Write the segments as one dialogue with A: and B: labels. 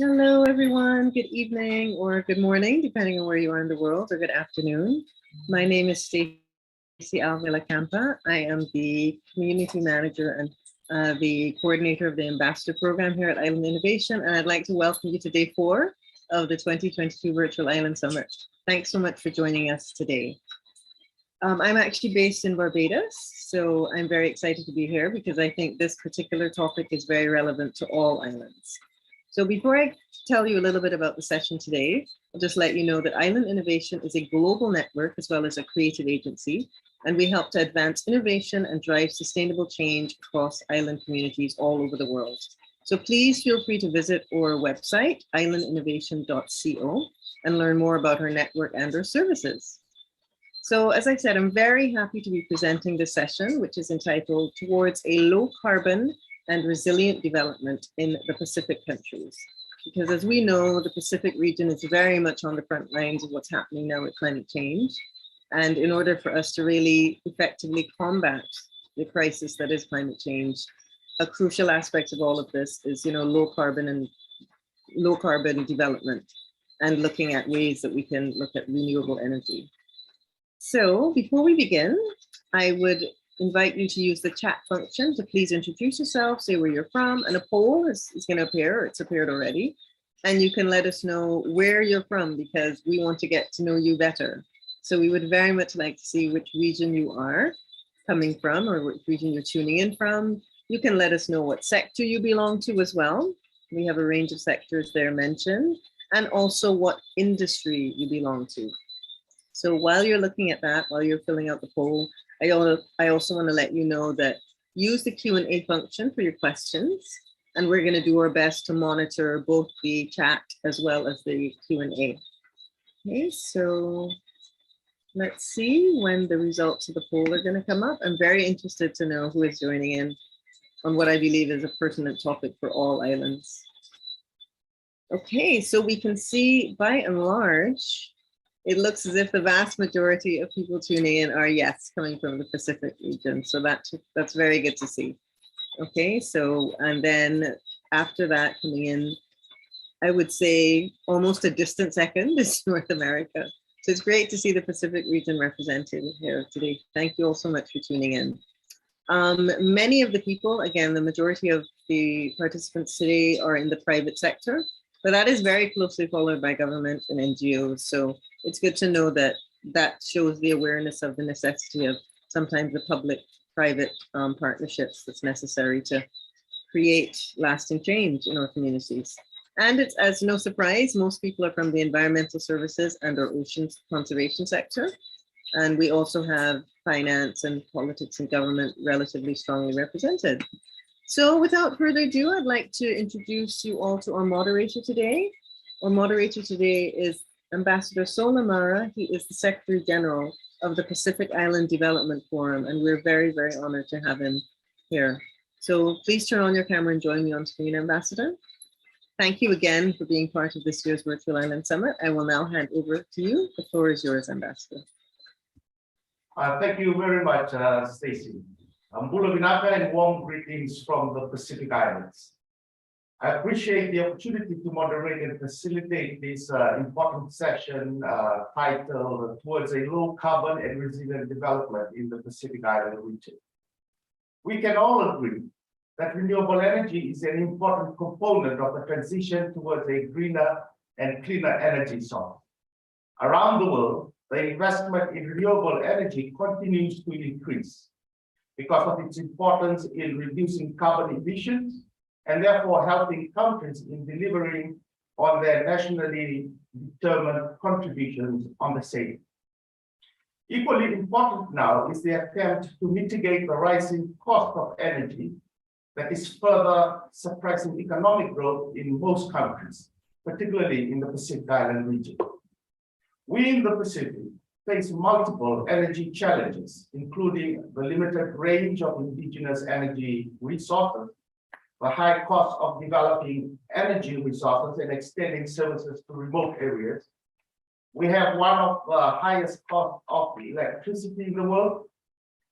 A: Hello, everyone. Good evening or good morning, depending on where you are in the world, or good afternoon. My name is Stacey Alvela Campa. I am the community manager and the coordinator of the ambassador program here at Island Innovation. And I'd like to welcome you to day 4 of the 2022 Virtual Island Summit. Thanks so much for joining us today. I'm actually based in Barbados, so I'm very excited to be here because I think this particular topic is very relevant to all islands. So before I tell you a little bit about the session today, I'll just let you know that Island Innovation is a global network as well as a creative agency, and we help to advance innovation and drive sustainable change across island communities all over the world. So please feel free to visit our website, islandinnovation.co, and learn more about our network and our services. So as I said, I'm very happy to be presenting this session, which is entitled Towards a Low Carbon and Resilient Development in the Pacific Countries. Because as we know, the Pacific region is very much on the front lines of what's happening now with climate change. And in order for us to really effectively combat the crisis that is climate change, a crucial aspect of all of this is, low carbon development and looking at ways that we can look at renewable energy. So before we begin, I would invite you to use the chat function to please introduce yourself, say where you're from, and a poll is going to appear, or it's appeared already. And you can let us know where you're from because we want to get to know you better. So we would very much like to see which region you are coming from or which region you're tuning in from. You can let us know what sector you belong to as well. We have a range of sectors there mentioned, and also what industry you belong to. So while you're looking at that, while you're filling out the poll, I also want to let you know that use the Q&A function for your questions, and we're going to do our best to monitor both the chat as well as the Q&A. Okay, so let's see when the results of the poll are going to come up. I'm very interested to know who is joining in on what I believe is a pertinent topic for all islands. Okay, so we can see by and large, it looks as if the vast majority of people tuning in are yes, coming from the Pacific region. So that's very good to see. Okay, so, and then after that coming in, I would say almost a distant second is North America. So it's great to see the Pacific region represented here today. Thank you all so much for tuning in. Many of the people, again, the majority of the participants today are in the private sector, but that is very closely followed by government and NGOs. So it's good to know that that shows the awareness of the necessity of sometimes the public-private partnerships that's necessary to create lasting change in our communities. And it's as no surprise, most people are from the environmental services and our oceans conservation sector. And we also have finance and politics and government relatively strongly represented. So without further ado, I'd like to introduce you all to our moderator today. Our moderator today is Ambassador Sol Amara. He is the Secretary General of the Pacific Island Development Forum, and we're very, very honored to have him here. So please turn on your camera and join me on screen, Ambassador. Thank you again for being part of this year's Virtual Island Summit. I will now hand over to you. The floor is yours, Ambassador.
B: Thank you very much, Stacey. Bula Vinaka and warm greetings from the Pacific Islands. I appreciate the opportunity to moderate and facilitate this important session titled Towards a Low Carbon and Resilient Development in the Pacific Island region. We can all agree that renewable energy is an important component of the transition towards a greener and cleaner energy source. Around the world, the investment in renewable energy continues to increase because of its importance in reducing carbon emissions and therefore helping countries in delivering on their nationally determined contributions on the same. Equally important now is the attempt to mitigate the rising cost of energy that is further suppressing economic growth in most countries, particularly in the Pacific Island region. We in the Pacific face multiple energy challenges, including the limited range of indigenous energy resources, the high cost of developing energy resources and extending services to remote areas. We have one of the highest costs of electricity in the world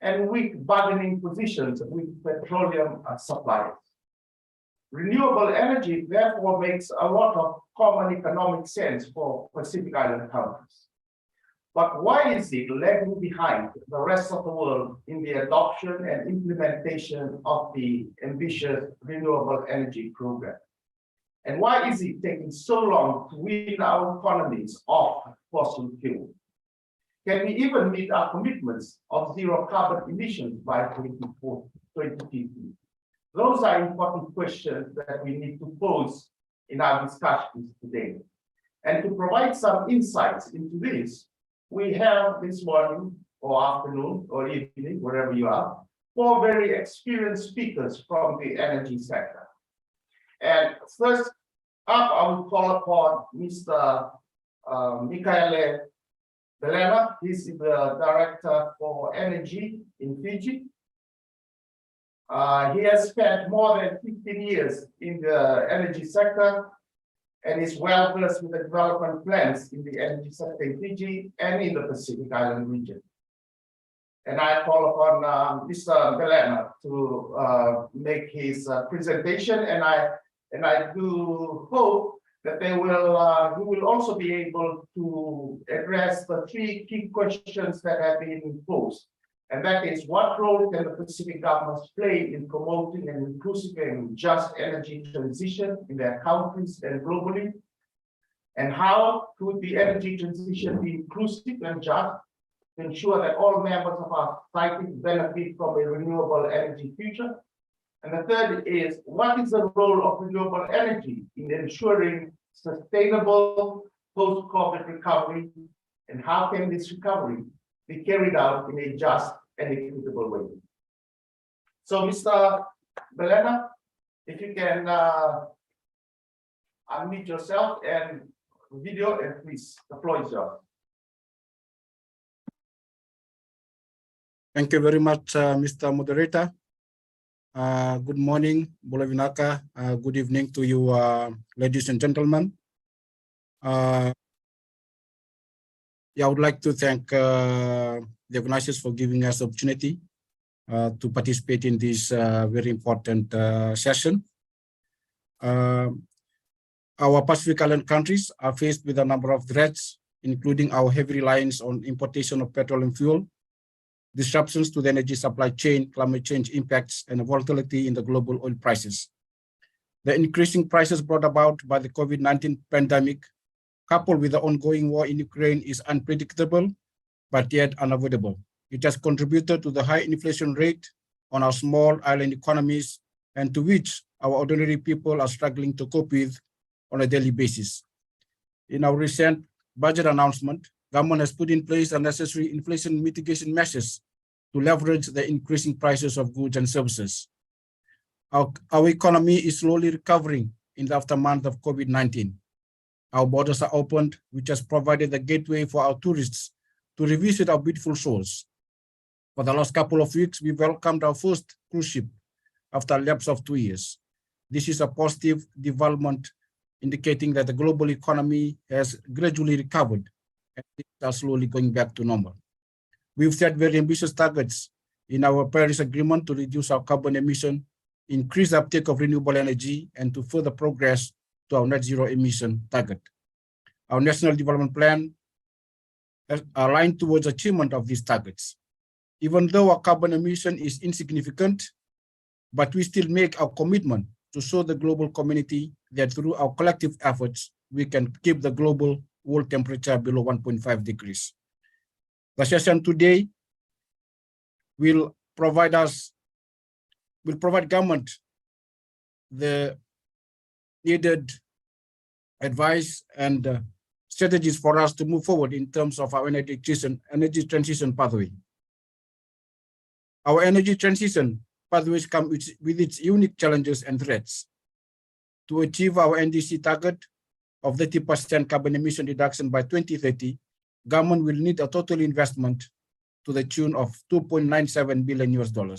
B: and weak bargaining positions with petroleum suppliers. Renewable energy therefore makes a lot of common economic sense for Pacific Island countries. But why is it lagging behind the rest of the world in the adoption and implementation of the ambitious renewable energy program? And why is it taking so long to wean our economies off fossil fuel? Can we even meet our commitments of zero carbon emissions by 2050? Those are important questions that we need to pose in our discussions today. And to provide some insights into this, we have this morning or afternoon or evening, wherever you are, 4 very experienced speakers from the energy sector. And first up, I will call upon Mr. Michaele Belena. He's the Director for Energy in Fiji. He has spent more than 15 years in the energy sector and is well versed with the development plans in the energy sector in Fiji and in the Pacific Island region. And I call upon Mr. Belena to make his presentation, and I do hope that he will also be able to address the 3 key questions that have been posed. And that is, what role can the Pacific governments play in promoting an inclusive and just energy transition in their countries and globally? And how could the energy transition be inclusive and just to ensure that all members of our society benefit from a renewable energy future? And the third is, what is the role of renewable energy in ensuring sustainable post-COVID recovery? And how can this recovery be carried out in a just and equitable way? So, Mr. Belena, if you can unmute yourself and video, and please, the floor is yours.
C: Thank you very much, Mr. Moderator. Good morning, Bula Vinaka. Good evening to you, ladies and gentlemen. I would like to thank the organizers for giving us the opportunity to participate in this very important session. Our Pacific Island countries are faced with a number of threats, including our heavy reliance on importation of petroleum fuel, disruptions to the energy supply chain, climate change impacts, and volatility in the global oil prices. The increasing prices brought about by the COVID-19 pandemic, coupled with the ongoing war in Ukraine, is unpredictable, but yet unavoidable. It has contributed to the high inflation rate on our small island economies, and to which our ordinary people are struggling to cope with on a daily basis. In our recent budget announcement, government has put in place the necessary inflation mitigation measures to leverage the increasing prices of goods and services. Our economy is slowly recovering in the aftermath of COVID-19. Our borders are opened, which has provided the gateway for our tourists to revisit our beautiful shores. For the last couple of weeks, we welcomed our first cruise ship after a lapse of 2 years. This is a positive development, indicating that the global economy has gradually recovered and things are slowly going back to normal. We've set very ambitious targets in our Paris Agreement to reduce our carbon emission, increase the uptake of renewable energy, and to further progress to our net zero emission target. Our National Development Plan is aligned towards achievement of these targets. Even though our carbon emission is insignificant, but we still make our commitment to show the global community that through our collective efforts, we can keep the global world temperature below 1.5 degrees. The session today will provide government the needed advice and strategies for us to move forward in terms of our energy transition pathway. Our energy transition pathways come with its unique challenges and threats. To achieve our NDC target of 30% carbon emission reduction by 2030, government will need a total investment to the tune of $2.97 billion.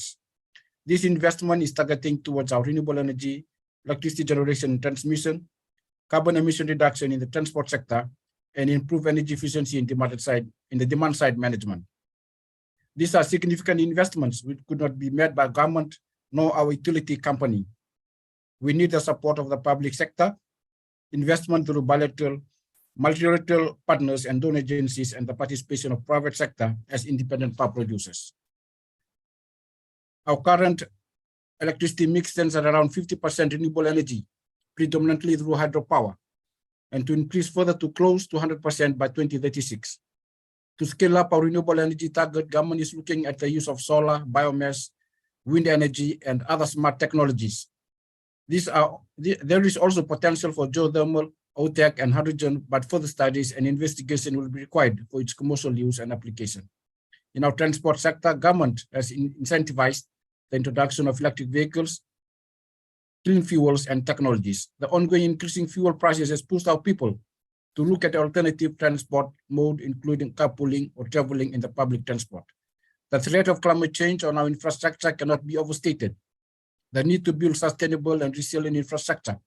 C: This investment is targeting towards our renewable energy, electricity generation and transmission, carbon emission reduction in the transport sector, and improve energy efficiency in the demand side management. These are significant investments which could not be made by government nor our utility company. We need the support of the public sector, investment through bilateral, multilateral partners and donor agencies, and the participation of private sector as independent power producers. Our current electricity mix stands at around 50% renewable energy, predominantly through hydropower, and to increase further to close to 100% by 2036. To scale up our renewable energy target, government is looking at the use of solar, biomass, wind energy, and other smart technologies. There is also potential for geothermal, OTEC, and hydrogen, but further studies and investigation will be required for its commercial use and application. In our transport sector, government has incentivized the introduction of electric vehicles, clean fuels, and technologies. The ongoing increasing fuel prices has pushed our people to look at alternative transport mode, including carpooling or traveling in the public transport. The threat of climate change on our infrastructure cannot be overstated. The need to build sustainable and resilient infrastructure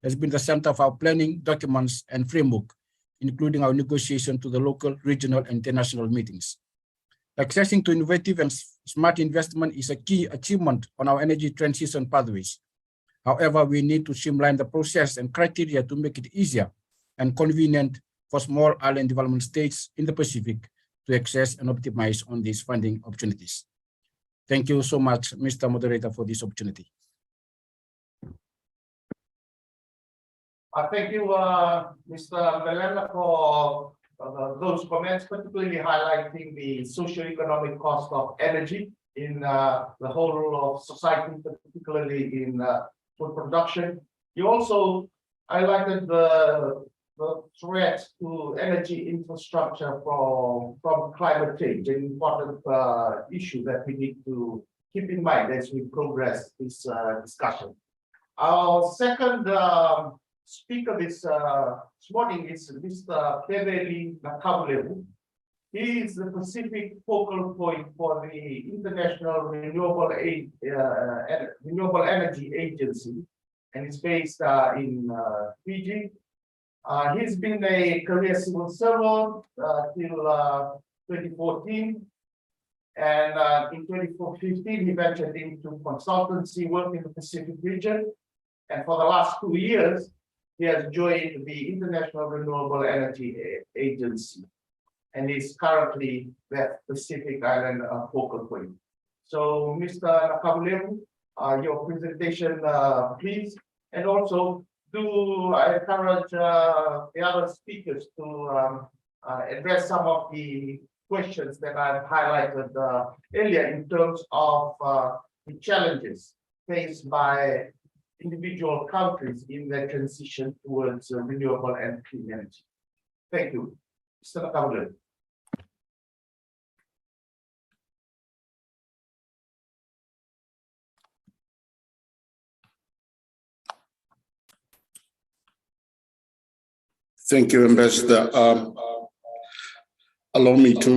C: has been the center of our planning documents and framework, including our negotiation to the local, regional, and international meetings. Accessing to innovative and smart investment is a key achievement on our energy transition pathways. However, we need to streamline the process and criteria to make it easier and convenient for small island development states in the Pacific to access and optimize on these funding opportunities. Thank you so much, Mr. Moderator, for this opportunity.
B: Thank you, Mr. Melena, for those comments, particularly highlighting the socioeconomic cost of energy in the whole of society, particularly in food production. You also highlighted the threat to energy infrastructure from climate change, an important issue that we need to keep in mind as we progress this discussion. Our second speaker this morning is Mr. Fiji Nakabulewu. He is the Pacific focal point for the International Renewable Energy Agency, and is based in Fiji. He's been a career civil servant till 2014, and in 2015 he ventured into consultancy work in the Pacific region, and for the last 2 years he has joined the International Renewable Energy Agency, and is currently the Pacific Island focal point. So, Mr. Nakabulewu, your presentation, please, and also I encourage the other speakers to address some of the questions that I've highlighted earlier in terms of the challenges faced by individual countries in their transition towards renewable and clean energy. Thank you. Mr. Nakabulewu.
D: Thank you, Ambassador. Allow me to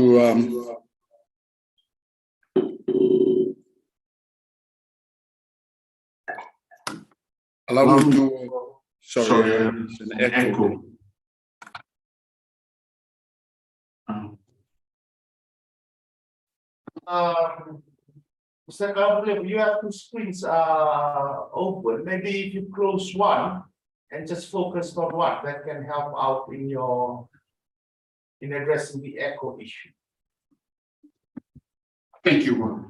D: sorry, it's an echo.
B: Mr. Nakabulewu, you have two screens open. Maybe if you close one and just focus on one, that can help out in addressing the echo issue.
D: Thank you.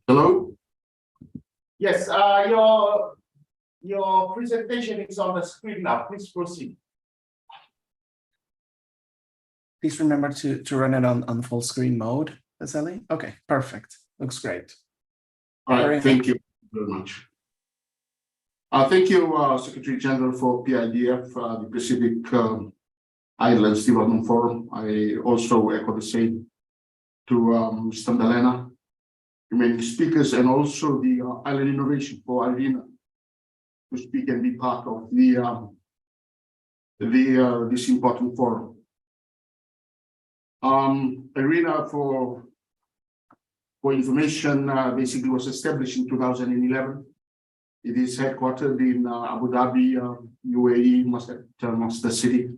D: Hello?
B: Yes, your presentation is on the screen now. Please proceed.
E: Please remember to run it on full screen mode, facili. Okay, perfect. Looks great.
D: All right, thank you very much. Thank you, Secretary General, for PIDF, the Pacific Islands Development Forum. I also echo the same to Mr. Melena, remaining speakers, and also the Island Innovation for IRENA. to speak and be part of this important forum. IRENA, for information, basically was established in 2011. It is headquartered in Abu Dhabi, UAE, Muscat City.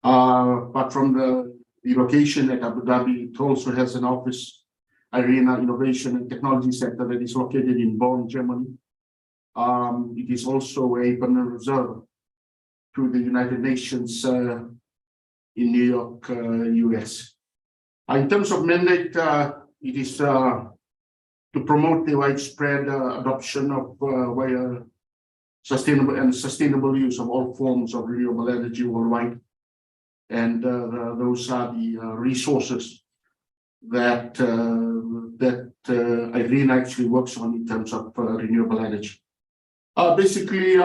D: But from the location at Abu Dhabi, it also has an office, IRENA Innovation and Technology Center, that is located in Bonn, Germany. It is also a permanent observer to the United Nations in New York, US. In terms of mandate, it is to promote the widespread adoption of sustainable use of all forms of renewable energy worldwide. And those are the resources that IRENA actually works on in terms of renewable energy. Basically,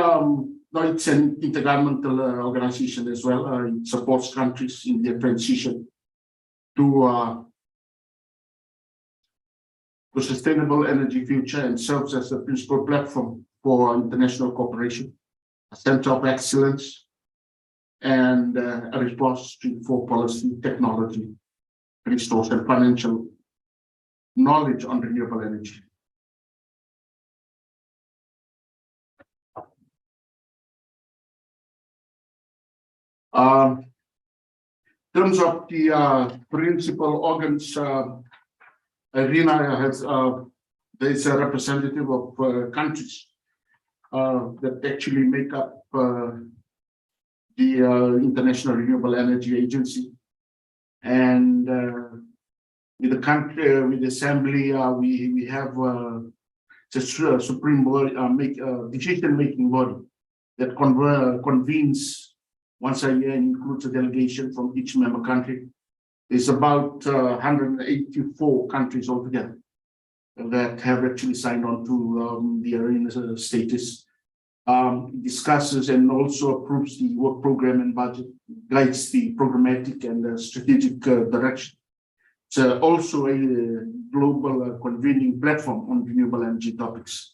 D: it's an intergovernmental organization as well. It supports countries in their transition to sustainable energy future, and serves as a principal platform for international cooperation, a center of excellence, and a repository for policy, technology, resource, and financial knowledge on renewable energy. In terms of the principal organs, IRENA has there's a representative of countries that actually make up the International Renewable Energy Agency, and with the country, with the assembly, we have the supreme body, decision-making body that convenes once a year and includes a delegation from each member country. There's about 184 countries altogether that have actually signed on to the IRENA status. It discusses and also approves the work program and budget, guides the programmatic and strategic direction. It's also a global convening platform on renewable energy topics.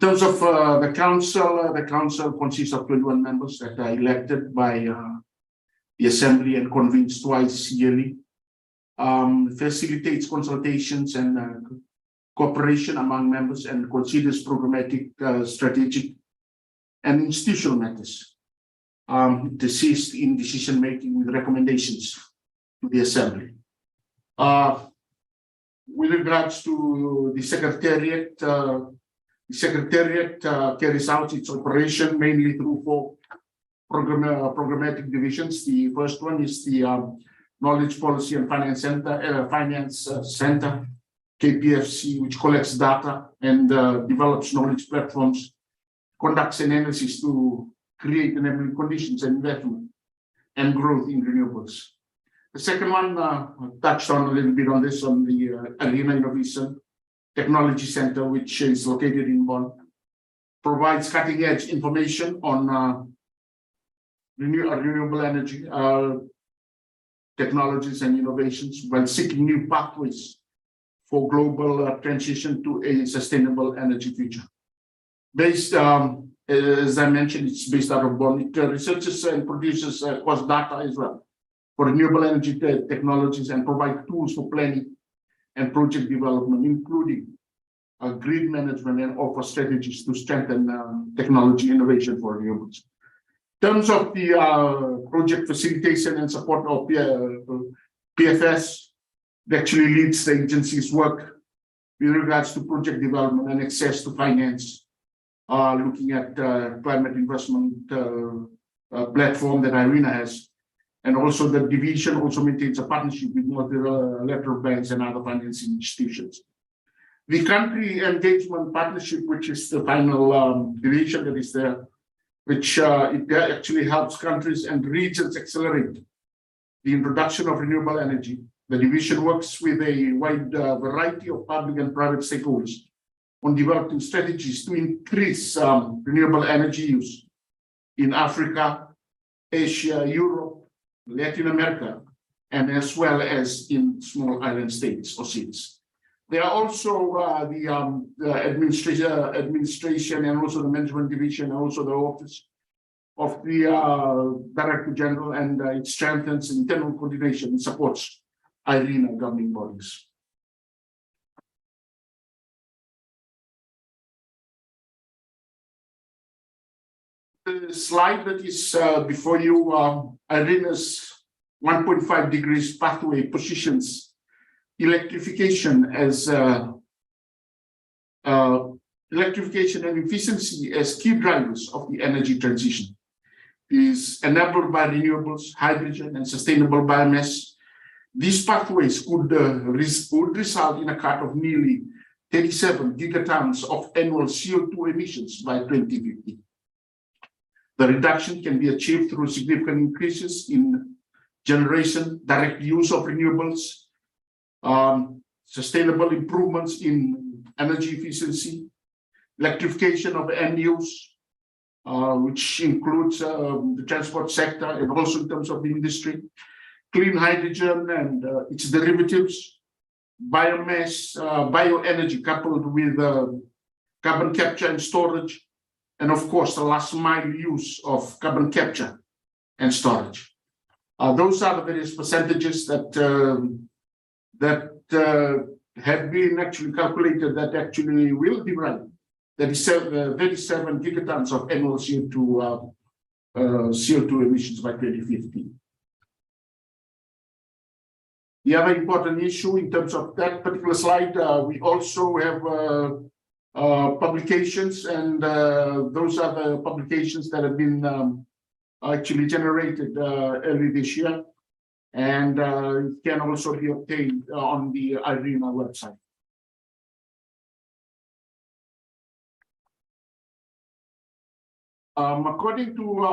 D: In terms of the council consists of 21 members that are elected by the assembly and convenes twice yearly, facilitates consultations and cooperation among members, and considers programmatic, strategic, and institutional matters. It assists in decision making with recommendations to the assembly. With regards to the secretariat, carries out its operation mainly through 4 programmatic divisions. The first one is the Knowledge Policy and Finance Center, KPFC, which collects data and develops knowledge platforms, conducts analysis to create enabling conditions and investment and growth in renewables. The second one, touched on a little bit on this, on the IRENA Innovation Technology Center, which is located in Bonn, provides cutting-edge information on renewable energy technologies and innovations, while seeking new pathways for global transition to a sustainable energy future. Based, as I mentioned, it's based out of Bonn. It researches and produces cost data as well for renewable energy technologies, and provide tools for planning and project development, including grid management, and offer strategies to strengthen technology innovation for renewables. In terms of the project facilitation and support of PFS, it actually leads the agency's work with regards to project development and access to finance, looking at climate investment platform that IRENA has. And also the division also maintains a partnership with multilateral banks and other financing institutions. The country engagement partnership, which is the final division that is there, which it actually helps countries and regions accelerate the introduction of renewable energy. The division works with a wide variety of public and private stakeholders on developing strategies to increase renewable energy use in Africa, Asia, Europe, Latin America, and as well as in small island states or cities. There are also the administration and also the management division, and also the office of the Director General, and it strengthens internal coordination and supports IRENA governing bodies. The slide that is before you, IRENA's 1.5 degrees pathway positions electrification as electrification and efficiency as key drivers of the energy transition. It is enabled by renewables, hydrogen, and sustainable biomass. These pathways would result in a cut of nearly 37 gigatons of annual CO2 emissions by 2050. The reduction can be achieved through significant increases in generation, direct use of renewables, sustainable improvements in energy efficiency, electrification of end use, which includes the transport sector and also in terms of the industry, clean hydrogen and its derivatives, biomass, bioenergy coupled with carbon capture and storage, and of course the last mile use of carbon capture and storage. Those are the various percentages that have been actually calculated that actually will derive 37 gigatons of annual CO2 emissions by 2050. The other important issue in terms of that particular slide, we also have publications, and those are the publications that have been actually generated early this year, and it can also be obtained on the IRENA website. According to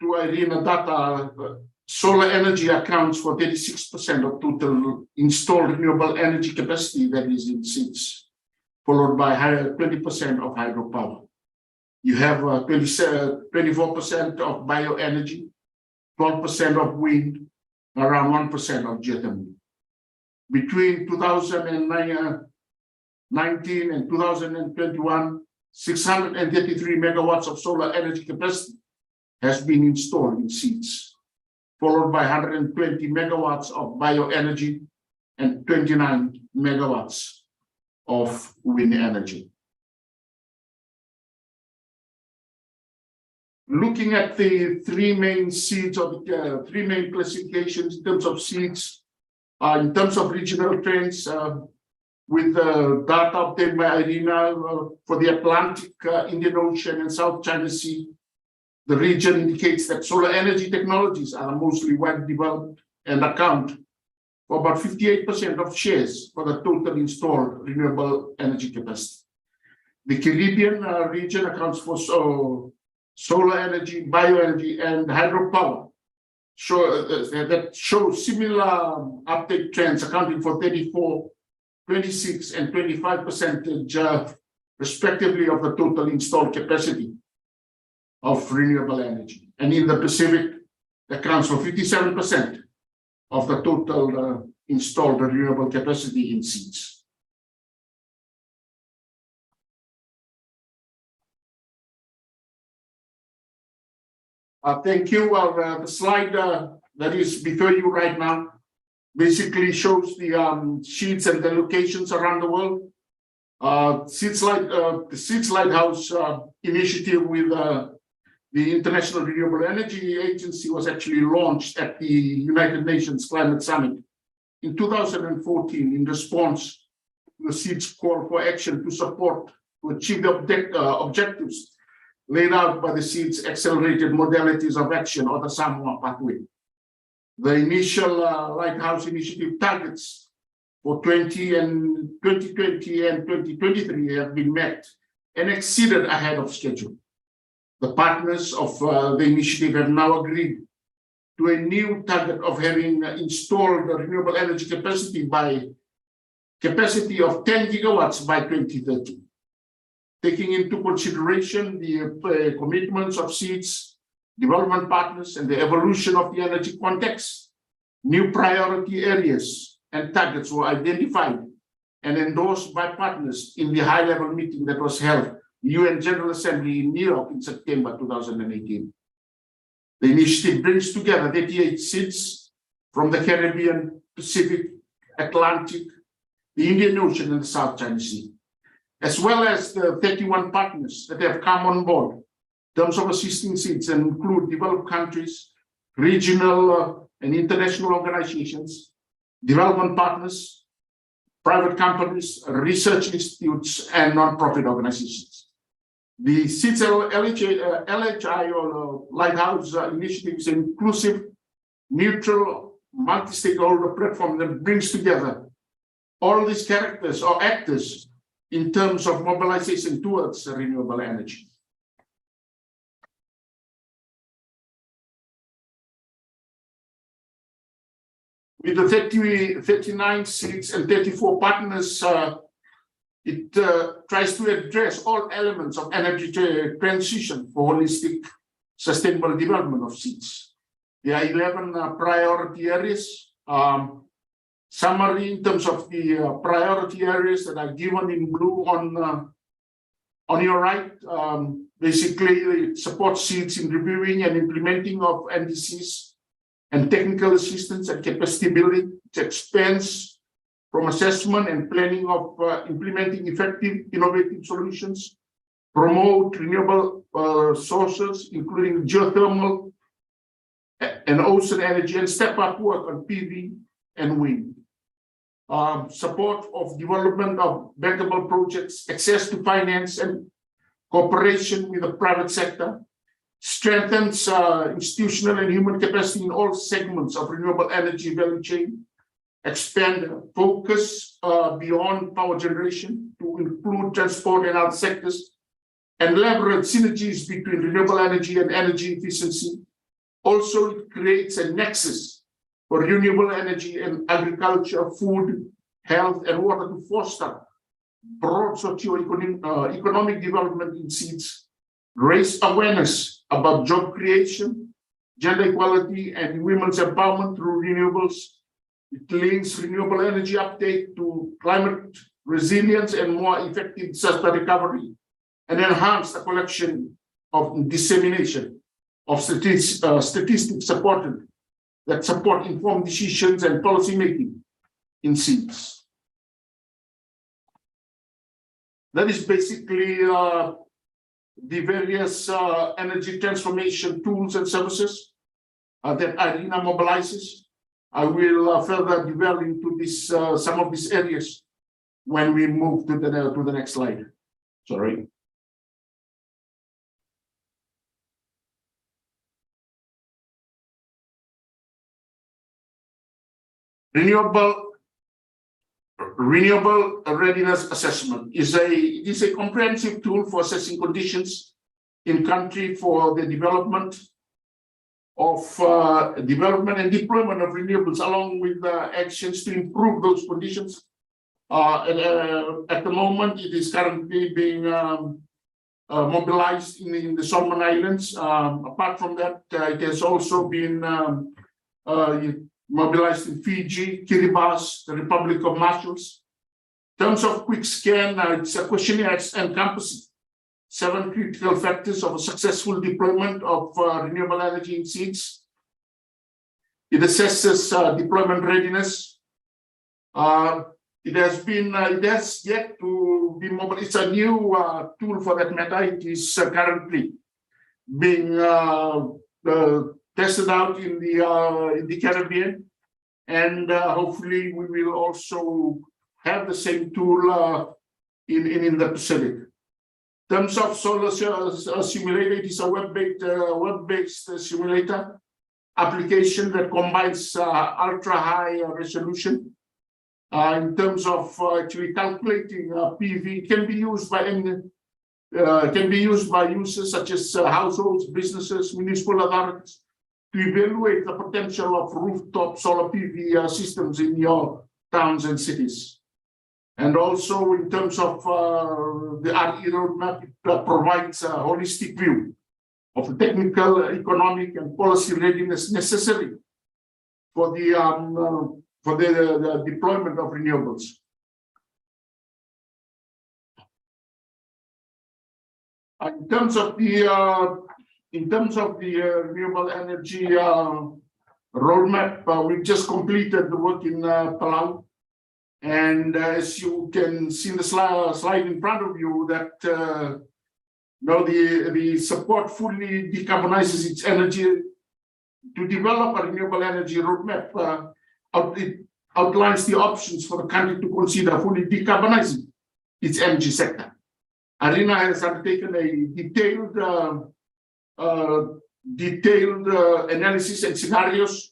D: IRENA data, solar energy accounts for 36% of total installed renewable energy capacity that is in seats, followed by 20% of hydropower. You have 24% of bioenergy, 12% of wind, around 1% of geothermal. Between 2019 and 2021, 633 megawatts of solar energy capacity has been installed in seats, followed by 120 megawatts of bioenergy and 29 megawatts of wind energy. Looking at the three main seeds of the three main classifications in terms of seeds, in terms of regional trends, with the data obtained by IRENA for the Atlantic, Indian Ocean, and South China Sea, the region indicates that solar energy technologies are mostly well developed and account for about 58% of shares for the total installed renewable energy capacity. The Caribbean region accounts for solar energy, bioenergy, and hydropower that show similar uptake trends, accounting for 34, 26, and 25% respectively of the total installed capacity of renewable energy. And in the Pacific, accounts for 57% of the total installed renewable capacity in seeds. Thank you. Well, the slide that is before you right now basically shows the sheets and the locations around the world. The Seeds Lighthouse initiative with the International Renewable Energy Agency was actually launched at the United Nations Climate Summit in 2014 in response to the Seeds call for action to achieve the objectives laid out by the Seeds Accelerated Modalities of Action, or the SAMWA pathway. The initial Lighthouse initiative targets for 2020 and 2023 have been met and exceeded ahead of schedule. The partners of the initiative have now agreed to a new target of having installed the renewable energy capacity of 10 gigawatts by 2030. Taking into consideration the commitments of Seeds, development partners, and the evolution of the energy context, new priority areas and targets were identified and endorsed by partners in the high-level meeting that was held UN General Assembly in New York in September 2018. The initiative brings together 38 seats from the Caribbean, Pacific, Atlantic, the Indian Ocean, and the South China Sea, as well as the 31 partners that have come on board. In terms of assisting seats and include developed countries, regional and international organizations, development partners, private companies, research institutes, and non-profit organizations. The SEEDS LHI or Lighthouse Initiative is an inclusive, neutral, multi-stakeholder platform that brings together all these characters or actors in terms of mobilization towards renewable energy. With the 39 seats and 34 partners, it tries to address all elements of energy transition for holistic, sustainable development of seeds. There are 11 priority areas. Summary in terms of the priority areas that are given in blue on your right. Basically, it supports seeds in reviewing and implementing of NDCs and technical assistance and capacity building. It expands from assessment and planning of implementing effective, innovative solutions, promote renewable sources, including geothermal and ocean energy, and step up work on PV and wind. Support of development of bankable projects, access to finance and cooperation with the private sector, strengthens institutional and human capacity in all segments of renewable energy value chain, expand focus beyond power generation to include transport and other sectors, and leverage synergies between renewable energy and energy efficiency. Also, it creates a nexus for renewable energy and agriculture, food, health, and water to foster broad socio-economic development in seeds, raise awareness about job creation, gender equality, and women's empowerment through renewables. It links renewable energy uptake to climate resilience and more effective disaster recovery, and enhance the collection of dissemination of statistics supported that support informed decisions and policy making in seeds. That is basically the various energy transformation tools and services that IRENA mobilizes. I will further delve into this some of these areas when we move to the next slide. Sorry. Renewable readiness assessment is a comprehensive tool for assessing conditions in country for the development and deployment of renewables, along with actions to improve those conditions. At the moment, it is currently being mobilized in the Solomon Islands. Apart from that, it has also been mobilized in Fiji, Kiribati, the Republic of Mauritius. In terms of quick scan, it's a questionnaire encompassing 7 critical factors of a successful deployment of renewable energy in seeds. It assesses deployment readiness. It has yet to be mobile. It's a new tool for that matter. It is currently being tested out in the Caribbean, and hopefully we will also have the same tool in the Pacific. In terms of solar simulator, it is a web-based simulator application that combines ultra-high resolution. In terms of actually calculating PV, can be used by users such as households, businesses, municipal authorities, to evaluate the potential of rooftop solar PV systems in your towns and cities. And also in terms of the RE roadmap, it provides a holistic view of the technical, economic, and policy readiness necessary for the deployment of renewables. In terms of the renewable energy roadmap, we just completed the work in Palau. And as you can see in the slide in front of you, that the support fully decarbonizes its energy to develop a renewable energy roadmap. It outlines the options for the country to consider fully decarbonizing its energy sector. ARENA has undertaken a detailed analysis and scenarios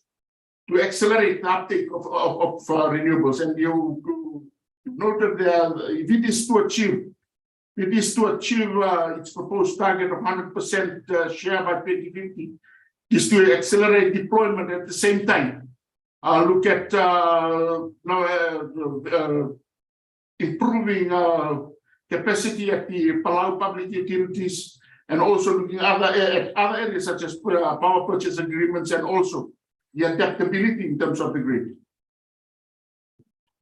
D: to accelerate the uptake of renewables. And you noted that if it is to achieve its proposed target of 100% share by 2050, is to accelerate deployment at the same time. Look at improving capacity at the Palau public utilities, and also looking at other areas such as power purchase agreements, and also the adaptability in terms of the grid.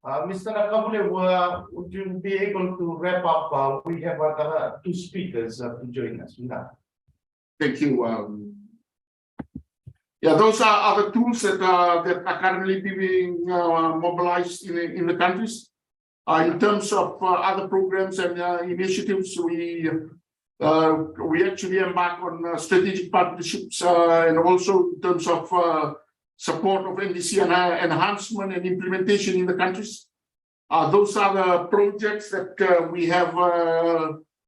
B: Mr. Nakabule, would you be able to wrap up? We have two speakers to join us now.
D: Thank you. Yeah, those are other tools that are currently being mobilized in the countries. In terms of other programs and initiatives, we actually embark on strategic partnerships, and also in terms of support of NDC enhancement and implementation in the countries. Those are the projects that we have.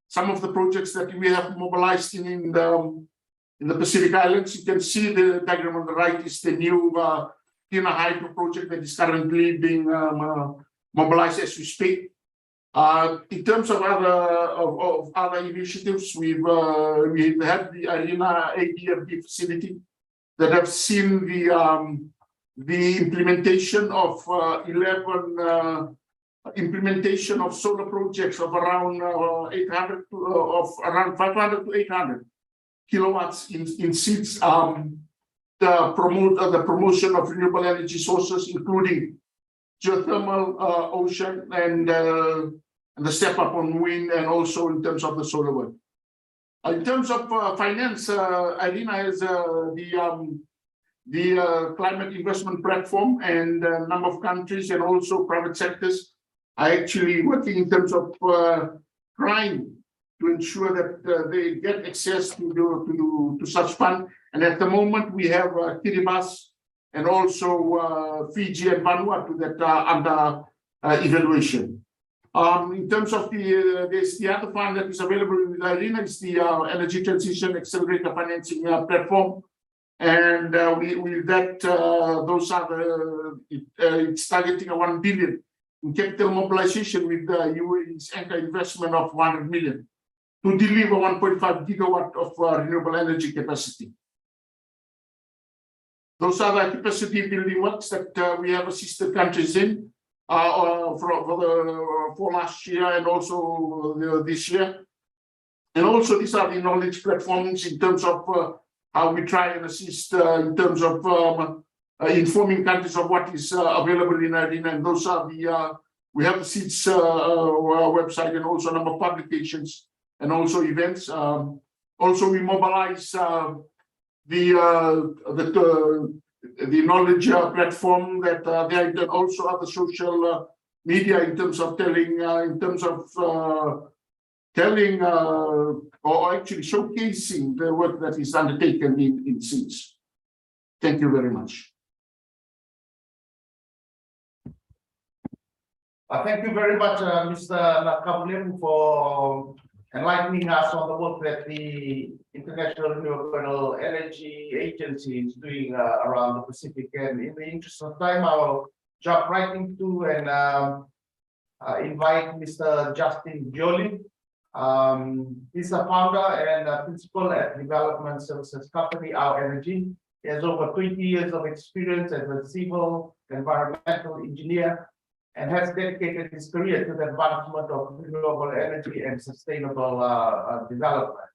D: Some of the projects that we have mobilized in the Pacific Islands. You can see the diagram on the right is the new Tina Hydro project that is currently being mobilized as we speak. In terms of other initiatives, we've had the ARENA ADFD facility that have seen the implementation of 11 implementation of solar projects of around 500 to 800 kilowatts in seats. The promotion of renewable energy sources, including geothermal, ocean, and the step up on wind, and also in terms of the solar work. In terms of finance, ARENA has the climate investment platform, and a number of countries and also private sectors are actually working in terms of trying to ensure that they get access to such fund. And at the moment, we have Kiribati and also Fiji and Vanuatu that are under evaluation. In terms of the other fund that is available with ARENA is the Energy Transition Accelerator Financing Platform. And with that, those are it's targeting a 1 billion in capital mobilization with the UAE's anchor investment of 100 million to deliver 1.5 gigawatt of renewable energy capacity. Those are the capacity building works that we have assisted countries in for last year and also this year. And also these are the knowledge platforms in terms of how we try and assist in terms of informing countries of what is available in ARENA. And those are we have the SEEDS website and also a number of publications and also events. Also, we mobilize the knowledge platform that there, and also other social media in terms of telling, or actually showcasing the work that is undertaken in SEEDS. Thank you very much.
B: Thank you very much, Mr. Nakabule, for enlightening us on the work that the International Renewable Energy Agency is doing around the Pacific. And in the interest of time, I'll jump right into and invite Mr. Justin Jolie. He's a founder and principal at development services company, Our Energy. He has over 20 years of experience as a civil environmental engineer and has dedicated his career to the advancement of renewable energy and sustainable development.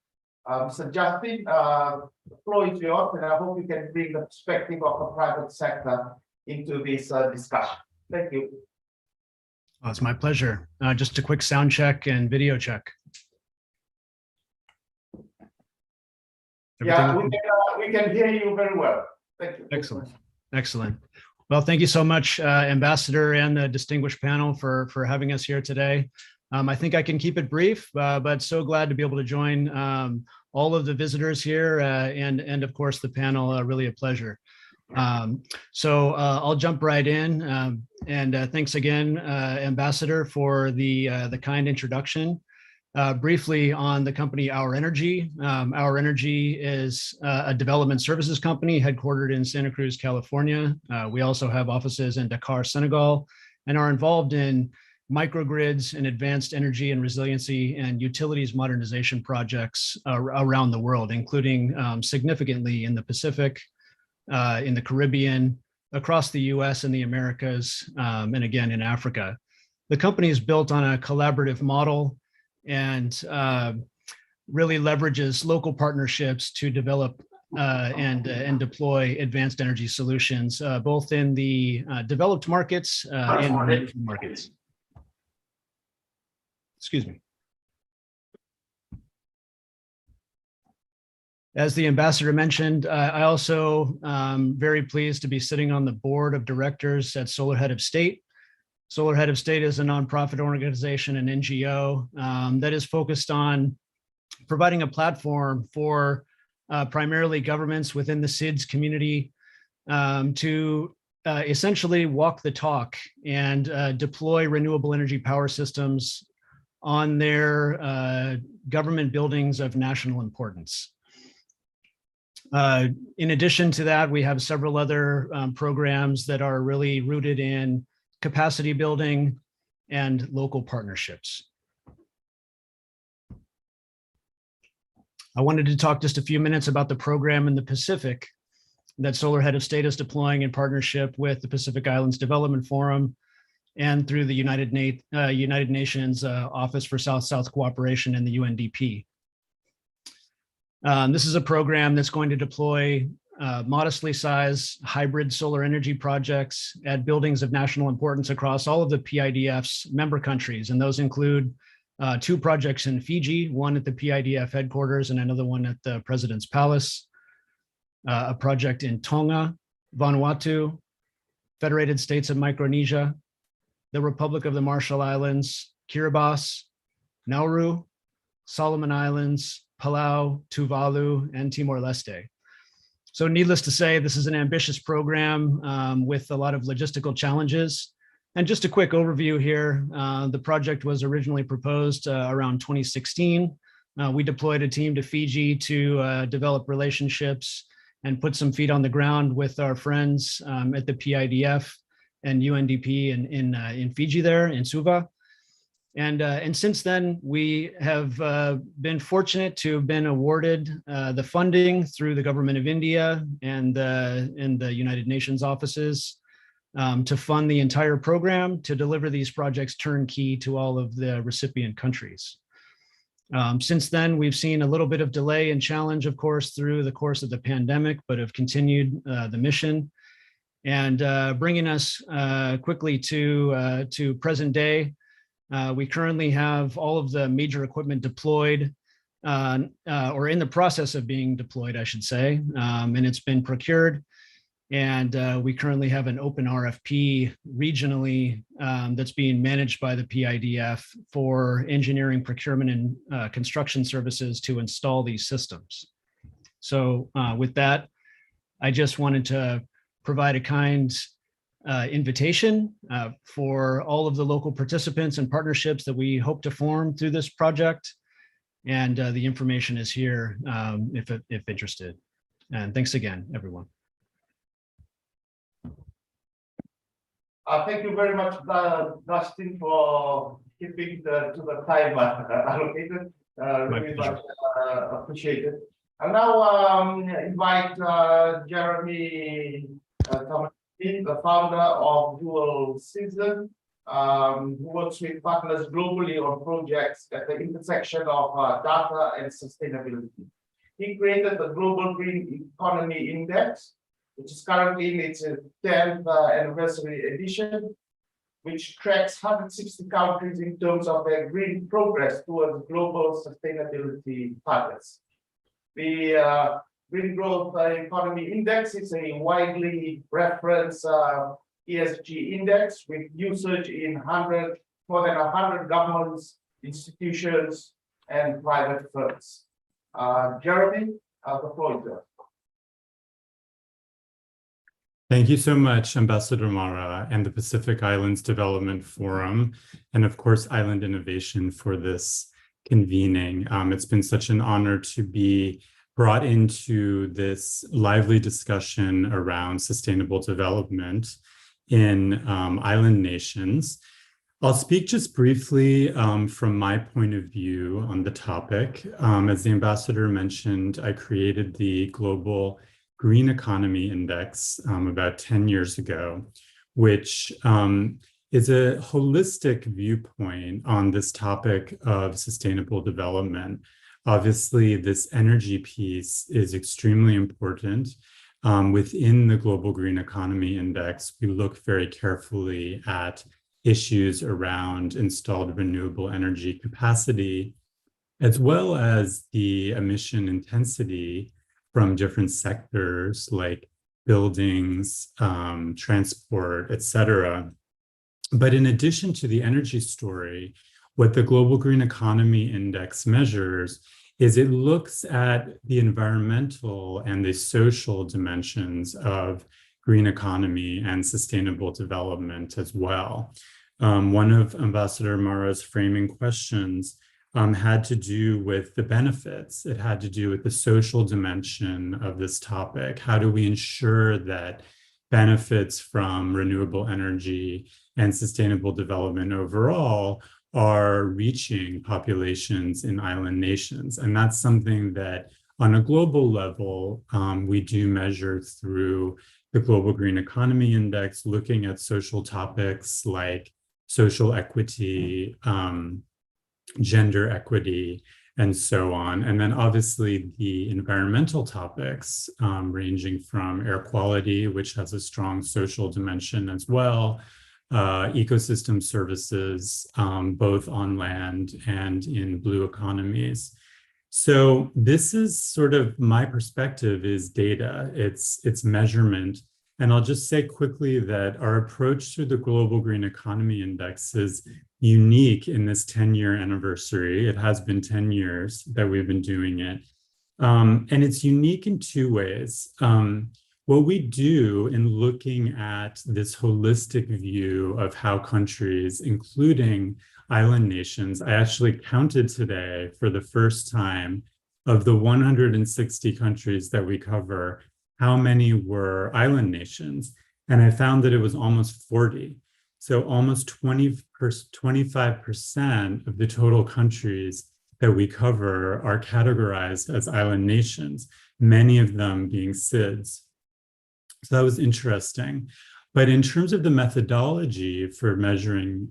B: Mr. Justin, the floor is yours, and I hope you can bring the perspective of the private sector into this discussion. Thank you.
F: Oh, it's my pleasure. Just a quick sound check and video check.
B: Yeah,
F: Everything
B: we can hear you very well. Thank you.
F: Excellent. Excellent. Well, thank you so much, Ambassador and the distinguished panel for having us here today. I think I can keep it brief, but so glad to be able to join all of the visitors here and of course the panel, really a pleasure. So I'll jump right in and thanks again, Ambassador, for the kind introduction. Briefly on the company Our Energy. Our Energy is a development services company headquartered in Santa Cruz, California. We also have offices in Dakar, Senegal, and are involved in microgrids and advanced energy and resiliency and utilities modernization projects around the world, including significantly in the Pacific, in the Caribbean, across the US and the Americas, and again in Africa. The company is built on a collaborative model and really leverages local partnerships to develop and deploy advanced energy solutions, both in the developed markets and emerging markets. Excuse me. As the ambassador mentioned, I also very pleased to be sitting on the board of directors at Solar Head of State. Solar Head of State is a nonprofit organization, an NGO that is focused on providing a platform for primarily governments within the SIDS community to essentially walk the talk and deploy renewable energy power systems on their government buildings of national importance. In addition to that, we have several other programs that are really rooted in capacity building and local partnerships. I wanted to talk just a few minutes about the program in the Pacific that Solar Head of State is deploying in partnership with the Pacific Islands Development Forum and through the United Nations Office for South-South Cooperation and the UNDP. This is a program that's going to deploy modestly sized hybrid solar energy projects at buildings of national importance across all of the PIDF's member countries. And those include 2 projects in Fiji, one at the PIDF headquarters and another one at the President's Palace, a project in Tonga, Vanuatu, Federated States of Micronesia, the Republic of the Marshall Islands, Kiribati, Nauru, Solomon Islands, Palau, Tuvalu, and Timor-Leste. So needless to say, this is an ambitious program with a lot of logistical challenges. And just a quick overview here, the project was originally proposed around 2016. We deployed a team to Fiji to develop relationships and put some feet on the ground with our friends at the PIDF and UNDP in Fiji there, in Suva. And since then, we have been fortunate to have been awarded the funding through the government of India and the United Nations offices to fund the entire program to deliver these projects turnkey to all of the recipient countries. Since then, we've seen a little bit of delay and challenge, of course, through the course of the pandemic, but have continued the mission. And bringing us quickly to present day, we currently have all of the major equipment deployed or in the process of being deployed, I should say, and it's been procured. And we currently have an open RFP regionally that's being managed by the PIDF for engineering, procurement, and construction services to install these systems. So with that, I just wanted to provide a kind invitation for all of the local participants and partnerships that we hope to form through this project. And the information is here if interested. And thanks again, everyone.
B: Thank you very much, Dustin, for keeping to the time allocated. Really much appreciated. I'll now invite Jeremy Thomas, the founder of Dual Season, who works with partners globally on projects at the intersection of data and sustainability. He created the Global Green Economy Index, which is currently in its 10th anniversary edition, which tracks 160 countries in terms of their green progress towards global sustainability targets. The Green Growth Economy Index is a widely referenced ESG index with usage in more than 100 governments, institutions, and private firms. Jeremy, the floor is yours.
G: Thank you so much, Ambassador Mara and the Pacific Islands Development Forum, and of course, Island Innovation for this convening. It's been such an honor to be brought into this lively discussion around sustainable development in island nations. I'll speak just briefly from my point of view on the topic. As the ambassador mentioned, I created the Global Green Economy Index about 10 years ago, which is a holistic viewpoint on this topic of sustainable development. Obviously, this energy piece is extremely important. Within the Global Green Economy Index, we look very carefully at issues around installed renewable energy capacity, as well as the emission intensity from different sectors like buildings, transport, et cetera. But in addition to the energy story, what the Global Green Economy Index measures is it looks at the environmental and the social dimensions of green economy and sustainable development as well. One of Ambassador Mara's framing questions had to do with the benefits. It had to do with the social dimension of this topic. How do we ensure that benefits from renewable energy and sustainable development overall are reaching populations in island nations? And that's something that on a global level, we do measure through the Global Green Economy Index, looking at social topics like social equity, gender equity, and so on. And then obviously the environmental topics ranging from air quality, which has a strong social dimension as well, ecosystem services, both on land and in blue economies. So this is sort of my perspective is data, it's measurement. And I'll just say quickly that our approach to the Global Green Economy Index is unique in this 10-year anniversary. It has been 10 years that we've been doing it. And it's unique in two ways. What we do in looking at this holistic view of how countries, including island nations, I actually counted today for the first time of the 160 countries that we cover, how many were island nations. And I found that it was almost 40. So almost 25% of the total countries that we cover are categorized as island nations, many of them being SIDS. So that was interesting. But in terms of the methodology for measuring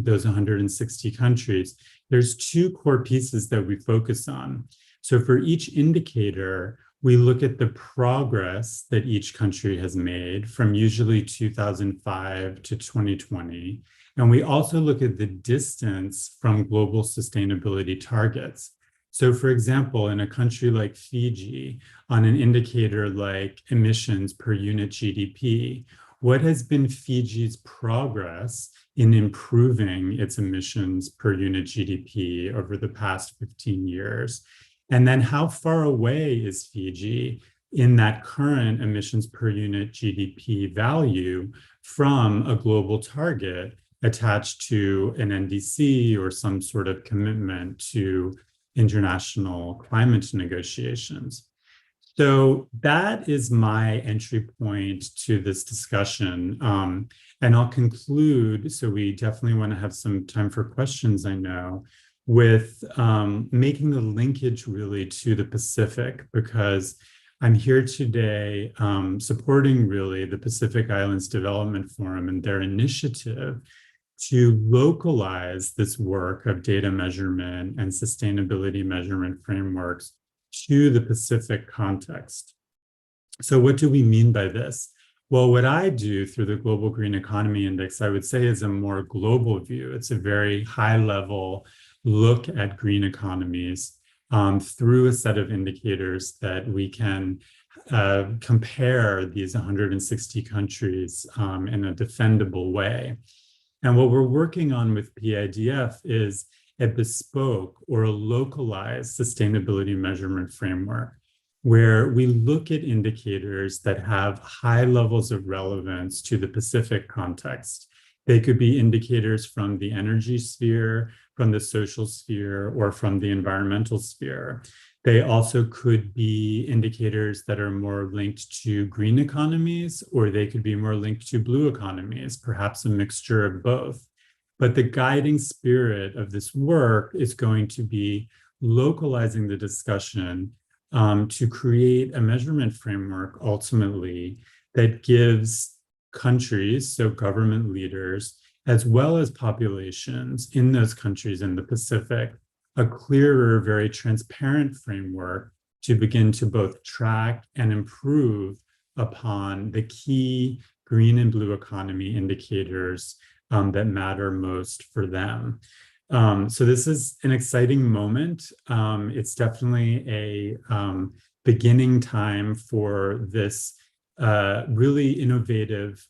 G: those 160 countries, there's two core pieces that we focus on. So for each indicator, we look at the progress that each country has made from usually 2005 to 2020. And we also look at the distance from global sustainability targets. So for example, in a country like Fiji, on an indicator like emissions per unit GDP, what has been Fiji's progress in improving its emissions per unit GDP over the past 15 years? And then how far away is Fiji in that current emissions per unit GDP value from a global target attached to an NDC or some sort of commitment to international climate negotiations? So that is my entry point to this discussion. And I'll conclude, so we definitely want to have some time for questions, I know, with making the linkage really to the Pacific, because I'm here today supporting really the Pacific Islands Development Forum and their initiative to localize this work of data measurement and sustainability measurement frameworks to the Pacific context. So what do we mean by this? Well, what I do through the Global Green Economy Index, I would say is a more global view. It's a very high level look at green economies through a set of indicators that we can compare these 160 countries in a defendable way. And what we're working on with PIDF is a bespoke or a localized sustainability measurement framework, where we look at indicators that have high levels of relevance to the Pacific context. They could be indicators from the energy sphere, from the social sphere, or from the environmental sphere. They also could be indicators that are more linked to green economies, or they could be more linked to blue economies, perhaps a mixture of both. But the guiding spirit of this work is going to be localizing the discussion to create a measurement framework ultimately that gives countries, so government leaders, as well as populations in those countries in the Pacific, a clearer, very transparent framework to begin to both track and improve upon the key green and blue economy indicators that matter most for them. So this is an exciting moment. It's definitely a beginning time for this really innovative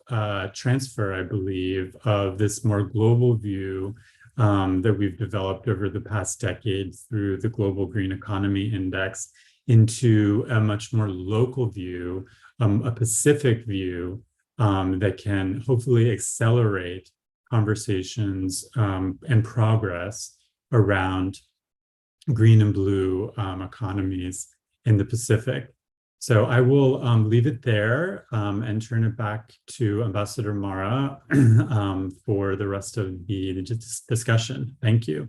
G: transfer, I believe, of this more global view that we've developed over the past decade through the Global Green Economy Index into a much more local view, a Pacific view that can hopefully accelerate conversations and progress around green and blue economies in the Pacific. So I will leave it there and turn it back to Ambassador Mara for the rest of the discussion. Thank you.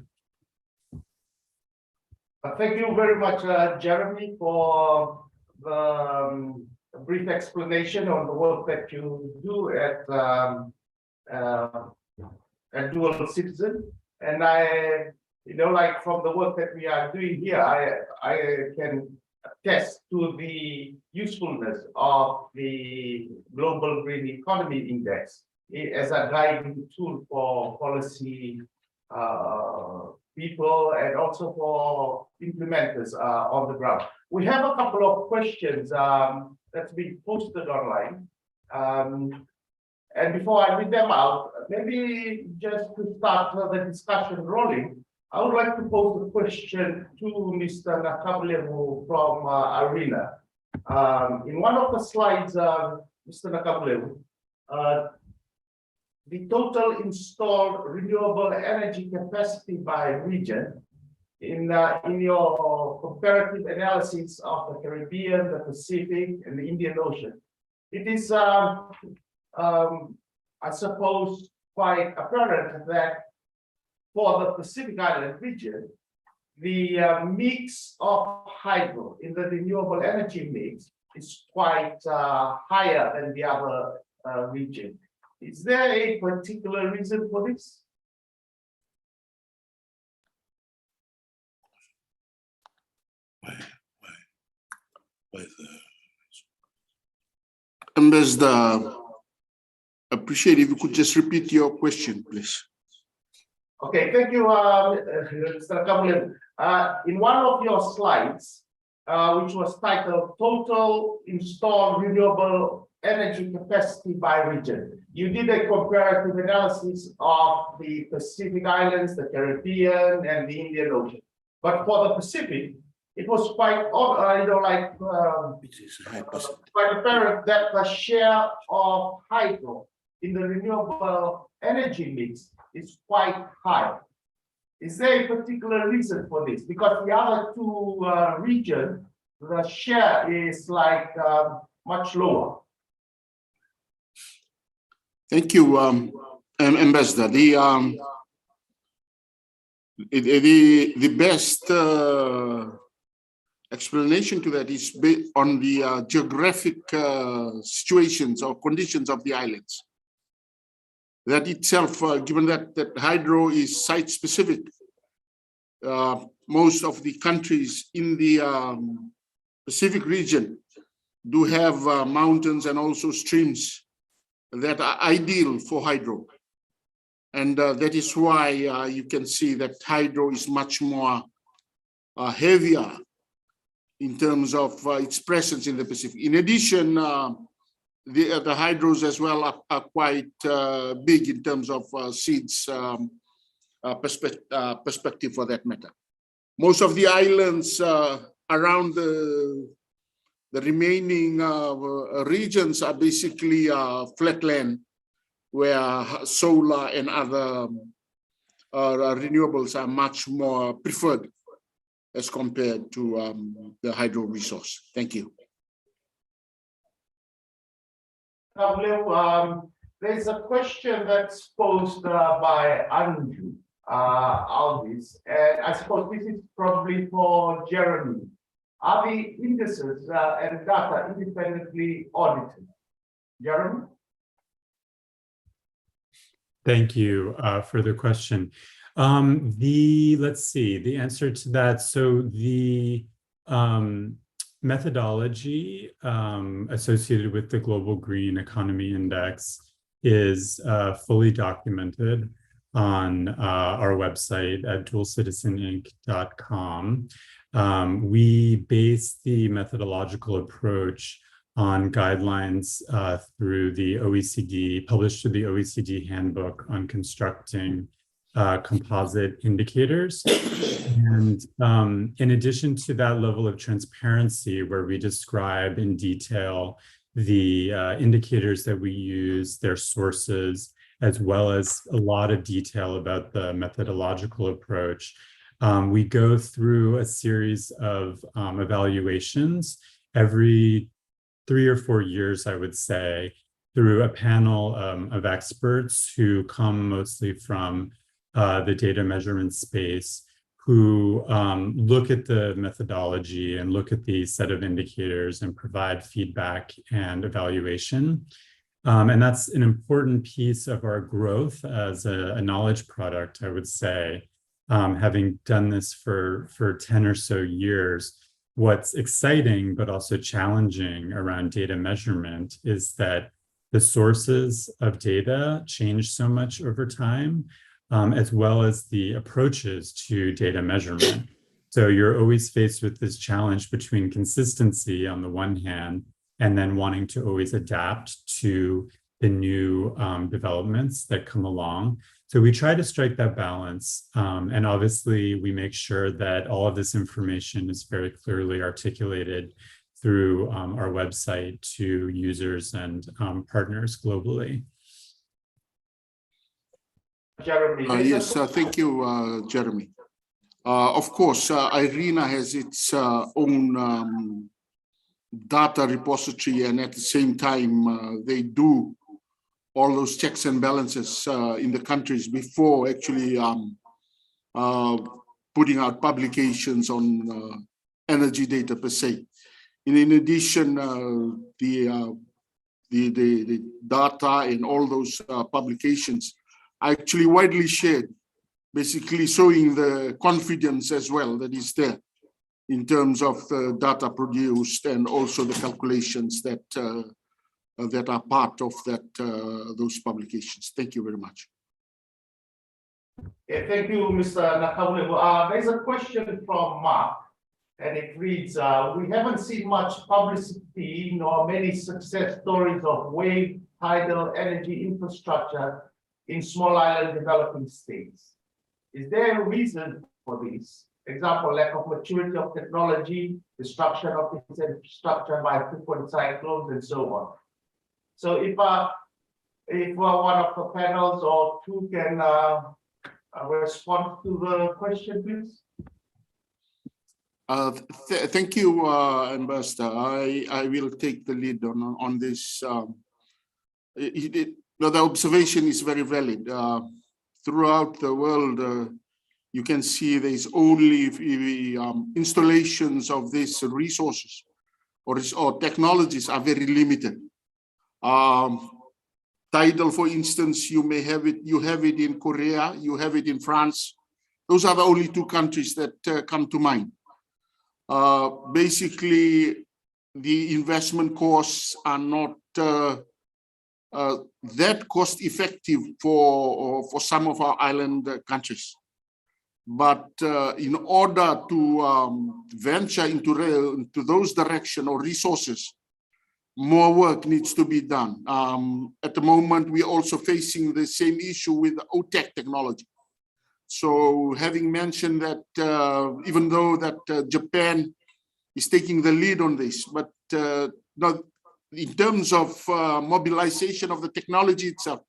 B: Thank you very much, Jeremy, for the brief explanation on the work that you do at Dual Citizen. And I, like from the work that we are doing here, I can attest to the usefulness of the Global Green Economy Index as a guiding tool for policy people and also for implementers on the ground. We have a couple of questions that's been posted online. And before I read them out, maybe just to start the discussion rolling, I would like to pose a question to Mr. Nakablevu from ARENA. In one of the slides, Mr. Nakablevu, the total installed renewable energy capacity by region in your comparative analysis of the Caribbean, the Pacific, and the Indian Ocean, it is, I suppose, quite apparent that for the Pacific Island region, the mix of hydro in the renewable energy mix is quite higher than the other region. Is there a particular reason for this?
D: Ambassador, appreciate if you could just repeat your question, please.
B: Okay, thank you, Mr. Kablev. In one of your slides, which was titled Total Installed Renewable Energy Capacity by Region, you did a comparative analysis of the Pacific Islands, the Caribbean, and the Indian Ocean. But for the Pacific, it was quite, quite apparent that the share of hydro in the renewable energy mix is quite high. Is there a particular reason for this? Because the other two regions, the share is like much lower.
D: Thank you, Ambassador. The best explanation to that is based on the geographic situations or conditions of the islands. That itself, given that hydro is site-specific, most of the countries in the Pacific region do have mountains and also streams that are ideal for hydro. And that is why you can see that hydro is much more heavier in terms of its presence in the Pacific. In addition, the hydros as well are quite big in terms of seeds perspective for that matter. Most of the islands around the remaining regions are basically flatland, where solar and other renewables are much more preferred as compared to the hydro resource. Thank you.
B: There's a question that's posed by Anju Alvis, and I suppose this is probably for Jeremy. Are the indices and data independently audited? Jeremy?
G: Thank you for the question. Let's see, the answer to that. So the methodology associated with the Global Green Economy Index is fully documented on our website at dualcitizeninc.com. We base the methodological approach on guidelines through the OECD, published through the OECD Handbook on Constructing Composite Indicators. And in addition to that level of transparency, where we describe in detail the indicators that we use, their sources, as well as a lot of detail about the methodological approach, we go through a series of evaluations every 3 or 4 years, I would say, through a panel of experts who come mostly from the data measurement space, who look at the methodology and look at the set of indicators and provide feedback and evaluation. And that's an important piece of our growth as a knowledge product, I would say. Having done this for 10 or so years, what's exciting but also challenging around data measurement is that the sources of data change so much over time, as well as the approaches to data measurement. So you're always faced with this challenge between consistency on the one hand, and then wanting to always adapt to the new developments that come along. So we try to strike that balance. And obviously we make sure that all of this information is very clearly articulated through our website to users and partners globally.
B: Jeremy.
D: Yes, thank you, Jeremy. Of course, IRENA has its own data repository, and at the same time, they do all those checks and balances in the countries before actually putting out publications on energy data per se. And in addition, the data and all those publications are actually widely shared, basically showing the confidence as well that is there in terms of the data produced and also the calculations that that are part of that those publications. Thank you very much.
B: Yeah, thank you, Mr. Nakaulebo. There's a question from Mark, and it reads, we haven't seen much publicity nor many success stories of wave tidal energy infrastructure in small island developing states. Is there a reason for this? Example, lack of maturity of technology, destruction of its infrastructure by frequent cyclones, and so on. So if one of the panels or two can respond to the question, please.
D: Thank you, Ambassador. I will take the lead on this. The observation is very valid. Throughout the world, you can see there's only installations of these resources or technologies are very limited. Tidal, for instance, you have it in Korea, you have it in France. Those are the only two countries that come to mind. Basically, the investment costs are not that cost effective for some of our island countries. But in order to venture into those direction or resources, more work needs to be done. At the moment, we're also facing the same issue with OTEC technology. So having mentioned that, even though that Japan is taking the lead on this, but not in terms of mobilization of the technology itself,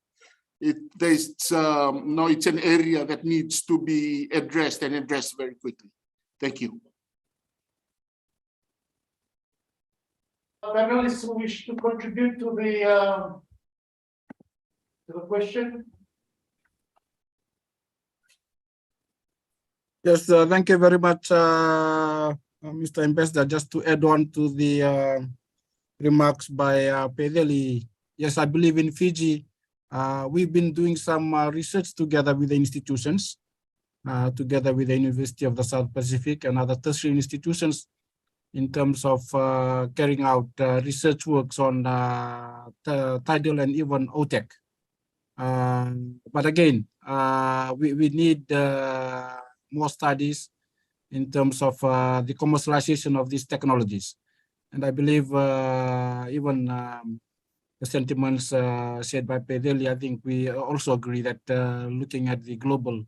D: it's an area that needs to be addressed and addressed very quickly. Thank you.
B: Panelists who wish to contribute to the question?
C: Yes, thank you very much, Mr. Ambassador. Just to add on to the remarks by Pedeli. Yes, I believe in Fiji, we've been doing some research together with the institutions, together with the University of the South Pacific and other tertiary institutions, in terms of carrying out research works on tidal and even OTEC. But again, we need more studies in terms of the commercialization of these technologies. And I believe even the sentiments shared by Pedeli, I think we also agree that looking at the global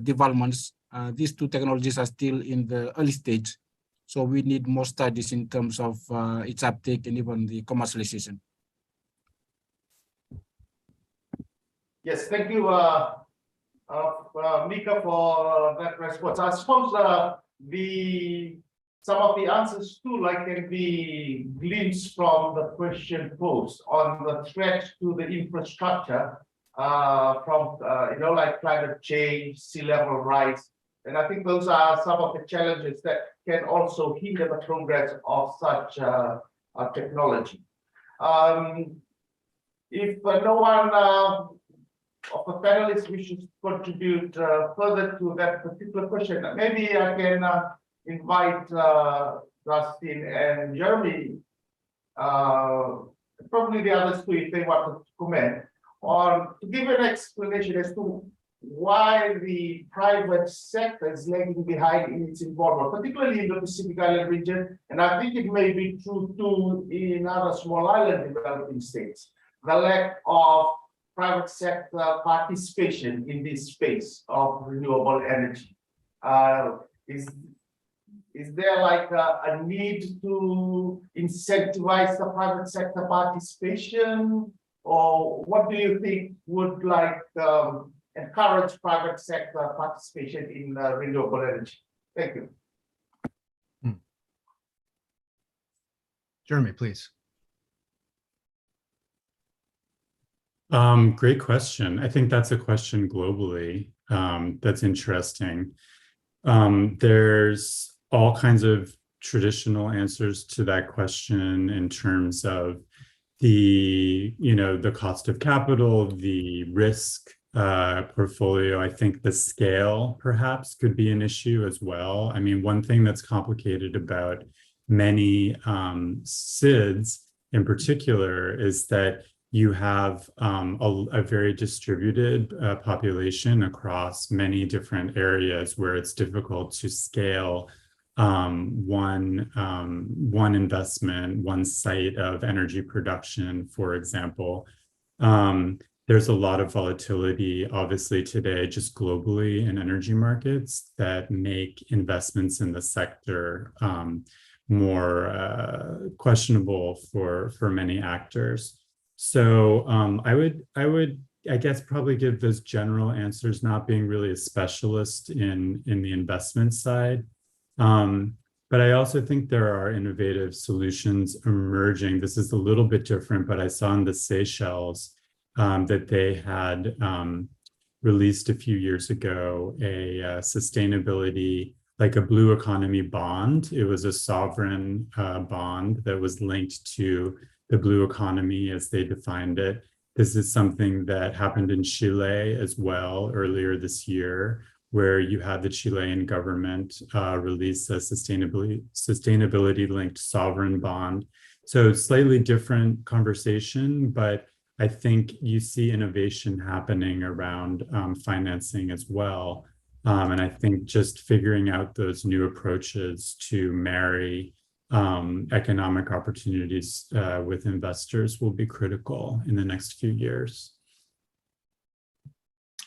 C: developments, these two technologies are still in the early stage. So we need more studies in terms of its uptake and even the commercialization.
B: Yes, thank you, Mika, for that response. I suppose some of the answers too, can be glimpsed from the question posed on the threat to the infrastructure from climate change, sea level rise. And I think those are some of the challenges that can also hinder the progress of such technology. If no one of the panelists wishes to contribute further to that particular question, maybe I can invite Justin and Jeremy, probably the others too, if they want to comment, or to give an explanation as to why the private sector is lagging behind in its involvement, particularly in the Pacific Island region, and I think it may be true too in other small island developing states. The lack of private sector participation in this space of renewable energy. Is there a need to incentivize the private sector participation, or what do you think would encourage private sector participation in renewable energy? Thank you.
F: Jeremy, please.
G: Great question. I think that's a question globally that's interesting. There's all kinds of traditional answers to that question in terms of the cost of capital, the risk portfolio. I think the scale perhaps could be an issue as well. I mean, one thing that's complicated about many SIDS in particular is that you have a very distributed population across many different areas where it's difficult to scale one investment, one site of energy production, for example. There's a lot of volatility, obviously, today, just globally in energy markets that make investments in the sector more questionable for many actors. So I would, I guess, probably give those general answers, not being really a specialist in the investment side. But I also think there are innovative solutions emerging. This is a little bit different, but I saw in the Seychelles that they had released a few years ago a sustainability, like a blue economy bond. It was a sovereign bond that was linked to the blue economy as they defined it. This is something that happened in Chile as well earlier this year, where you had the Chilean government release a sustainability linked sovereign bond. So slightly different conversation, but I think you see innovation happening around financing as well. And I think just figuring out those new approaches to marry economic opportunities with investors will be critical in the next few years.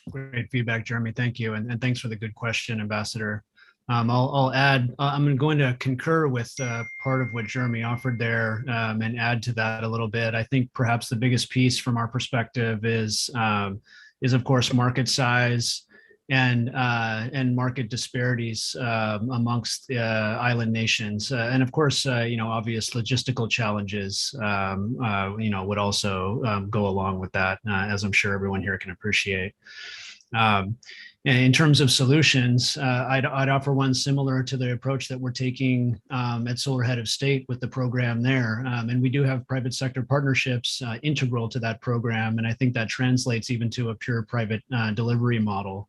F: Great feedback, Jeremy. Thank you. And thanks for the good question, Ambassador. I'll add, I'm going to concur with part of what Jeremy offered there and add to that a little bit. I think perhaps the biggest piece from our perspective is of course, market size and market disparities amongst island nations. And of course, obvious logistical challenges, would also go along with that, as I'm sure everyone here can appreciate. In terms of solutions, I'd offer one similar to the approach that we're taking at Solar Head of State with the program there. And we do have private sector partnerships integral to that program. And I think that translates even to a pure private delivery model.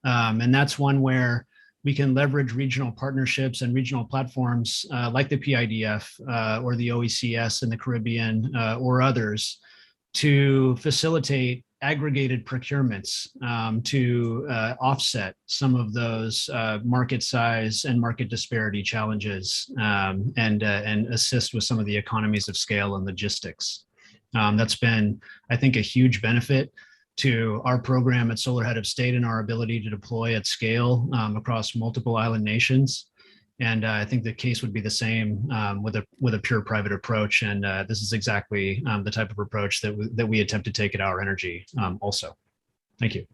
F: And that's one where we can leverage regional partnerships and regional platforms like the PIDF or the OECS in the Caribbean or others to facilitate aggregated procurements to offset some of those market size and market disparity challenges and assist with some of the economies of scale and logistics. That's been, I think, a huge benefit to our program at Solar Head of State and our ability to deploy at scale across multiple island nations. And I think the case would be the same with a pure private approach. And this is exactly the type of approach that we attempt to take at Our Energy also. Thank you.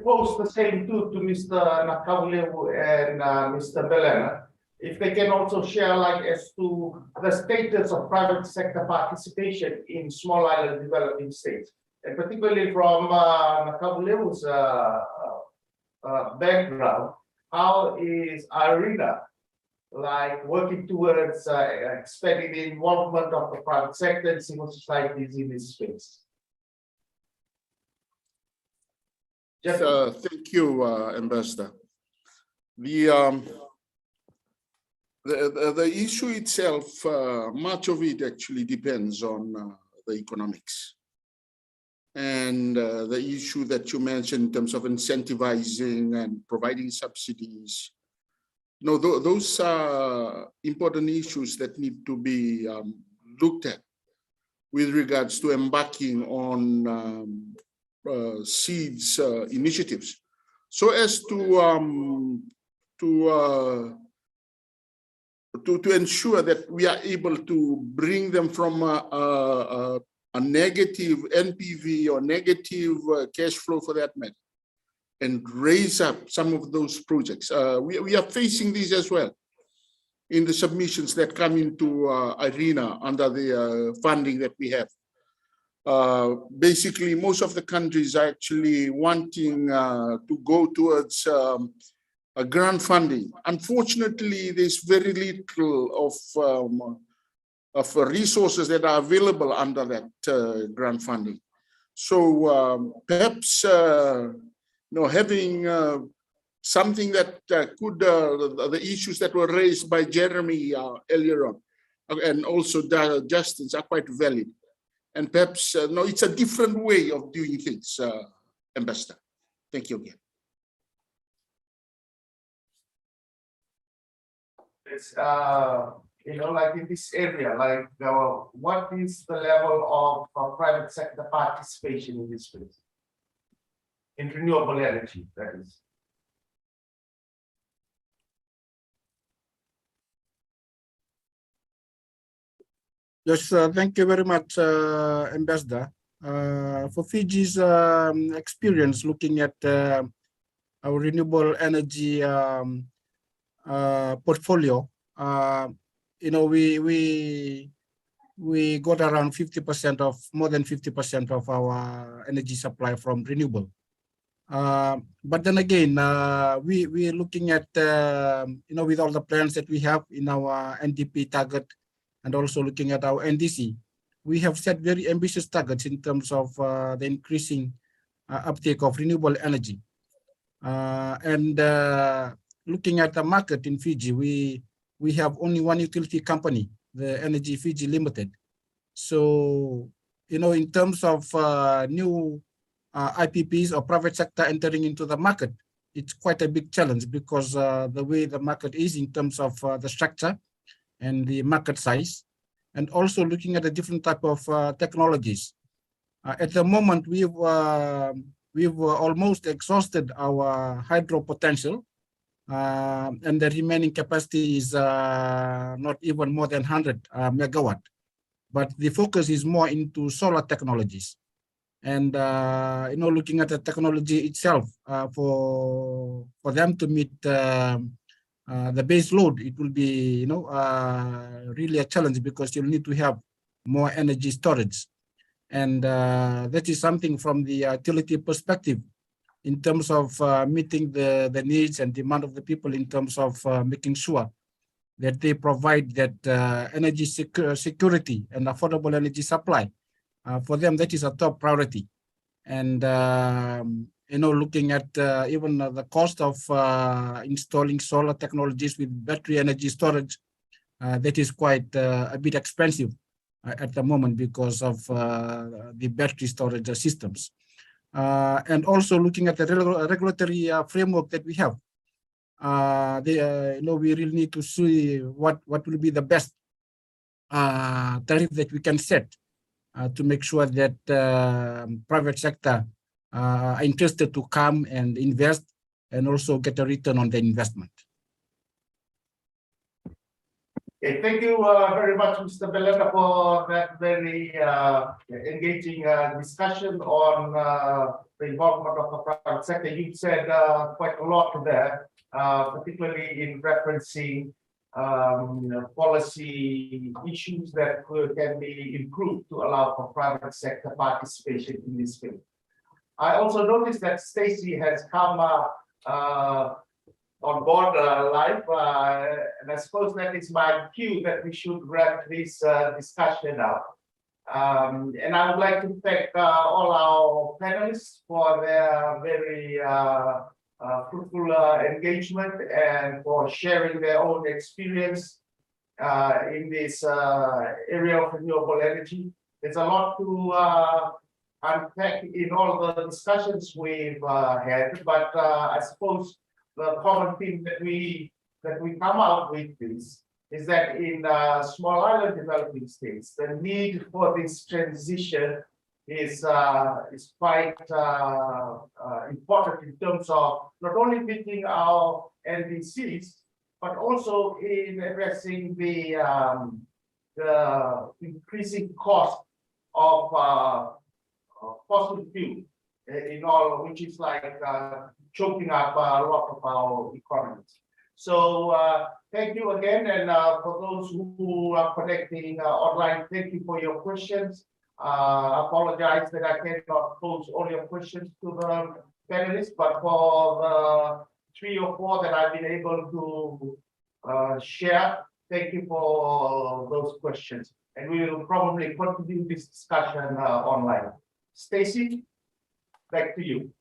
B: Pose the same to Mr. Nakaulewu and Mr. Belena. If they can also share as to the status of private sector participation in small island developing states, and particularly from Nakaulewu's background. How is IRENA working towards expanding the involvement of the private sector and civil societies in this space?
D: Thank you, Ambassador. The issue itself, much of it actually depends on the economics. And the issue that you mentioned in terms of incentivizing and providing subsidies, those are important issues that need to be looked at with regards to embarking on seeds initiatives, so as to ensure that we are able to bring them from a negative NPV or negative cash flow for that matter, and raise up some of those projects. We are facing these as well in the submissions that come into IRENA under the funding that we have. Basically, most of the countries are actually wanting to go towards a grant funding. Unfortunately, there's very little of resources that are available under that grant funding. So perhaps having something that could, the issues that were raised by Jeremy earlier on, and also Justin's are quite valid. And perhaps, it's a different way of doing things, Ambassador. Thank you again.
B: It's, in this area, what is the level of private sector participation in this space? In renewable energy, that is.
C: Yes, thank you very much, Ambassador. For Fiji's experience looking at our renewable energy portfolio, we got around 50% of, more than 50% of our energy supply from renewable. But then again, we're looking at, with all the plans that we have in our NDP target, and also looking at our NDC, we have set very ambitious targets in terms of the increasing uptake of renewable energy. And looking at the market in Fiji, we have only one utility company, the Energy Fiji Limited. So, in terms of new IPPs or private sector entering into the market, it's quite a big challenge because the way the market is in terms of the structure and the market size, and also looking at the different type of technologies. At the moment, we've almost exhausted our hydro potential, and the remaining capacity is not even more than 100 megawatt. But the focus is more into solar technologies. And looking at the technology itself, for them to meet the base load, it will be really a challenge because you'll need to have more energy storage. And that is something from the utility perspective in terms of meeting the needs and demand of the people in terms of making sure that they provide that energy security and affordable energy supply. For them, that is a top priority. And, looking at even the cost of installing solar technologies with battery energy storage, that is quite a bit expensive at the moment because of the battery storage systems. And also looking at the regulatory framework that we have. We really need to see what will be the best tariff that we can set to make sure that private sector are interested to come and invest and also get a return on the investment.
B: Okay, thank you very much, Mr. Belanda, for that very engaging discussion on the involvement of the private sector. You've said quite a lot there, particularly in referencing policy issues that can be improved to allow for private sector participation in this field. I also noticed that Stacy has come on board live, and I suppose that is my cue that we should wrap this discussion up. And I would like to thank all our panelists for their very fruitful engagement and for sharing their own experience in this area of renewable energy. There's a lot to unpack in all the discussions we've had, but I suppose the common theme that we come out with is that in small island developing states, the need for this transition is quite important in terms of not only meeting our NDCs, but also in addressing the increasing cost of fossil fuel in all, which is like choking up a lot of our economies. So thank you again, and for those who are connecting online, thank you for your questions. Apologize that I cannot pose all your questions to the panelists, but for the 3 or 4 that I've been able to share, thank you for those questions. And we will probably continue this discussion online. Stacy, back to you.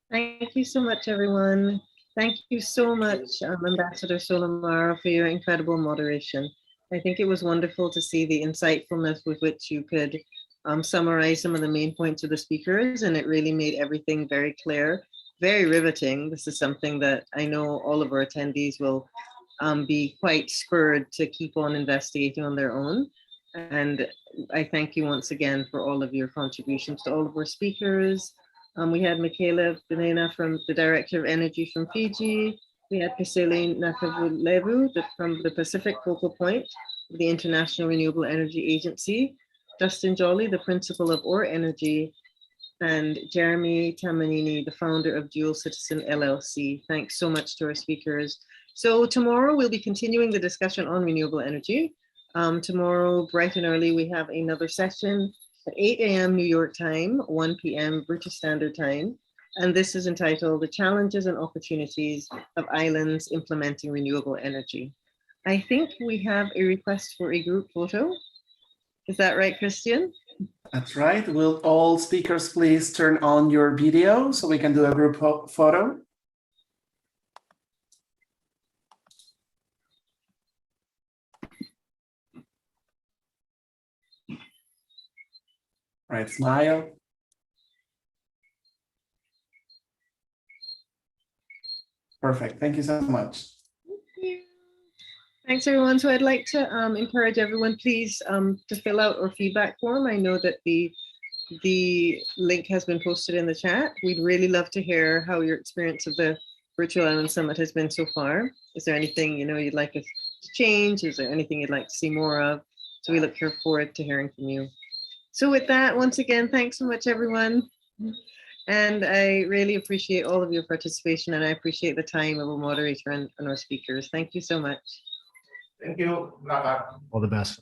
A: Thank you so much, everyone. Thank you so much, Ambassador Solomara, for your incredible moderation. I think it was wonderful to see the insightfulness with which you could summarize some of the main points of the speakers, and it really made everything very clear, very riveting. This is something that I know all of our attendees will be quite spurred to keep on investigating on their own. And I thank you once again for all of your contributions to all of our speakers. We had Michaela Benena, from the Director of Energy from Fiji. We had Facili Nakavulevu from the Pacific Focal Point of the International Renewable Energy Agency. Justin Jolly, the Principal of Or Energy, and Jeremy Tamanini, the founder of Dual Citizen LLC. Thanks so much to our speakers. So tomorrow we'll be continuing the discussion on renewable energy. Tomorrow, bright and early, we have another session at 8 a.m. New York time, 1 p.m. British Standard Time. And this is entitled The Challenges and Opportunities of Islands Implementing Renewable Energy. I think we have a request for a group photo. Is that right, Christian?
E: That's right. Will all speakers please turn on your video so we can do a group photo? Right, smile. Perfect. Thank you so much.
A: Thanks, everyone. So I'd like to encourage everyone, please, to fill out our feedback form. I know that the link has been posted in the chat. We'd really love to hear how your experience of the Virtual Island Summit has been so far. Is there anything you'd like us to change? Is there anything you'd like to see more of? So we look forward to hearing from you. So with that, once again, thanks so much, everyone. And I really appreciate all of your participation, and I appreciate the time of our moderator and our speakers. Thank you so much.
B: Thank you, Naka.
F: All the best.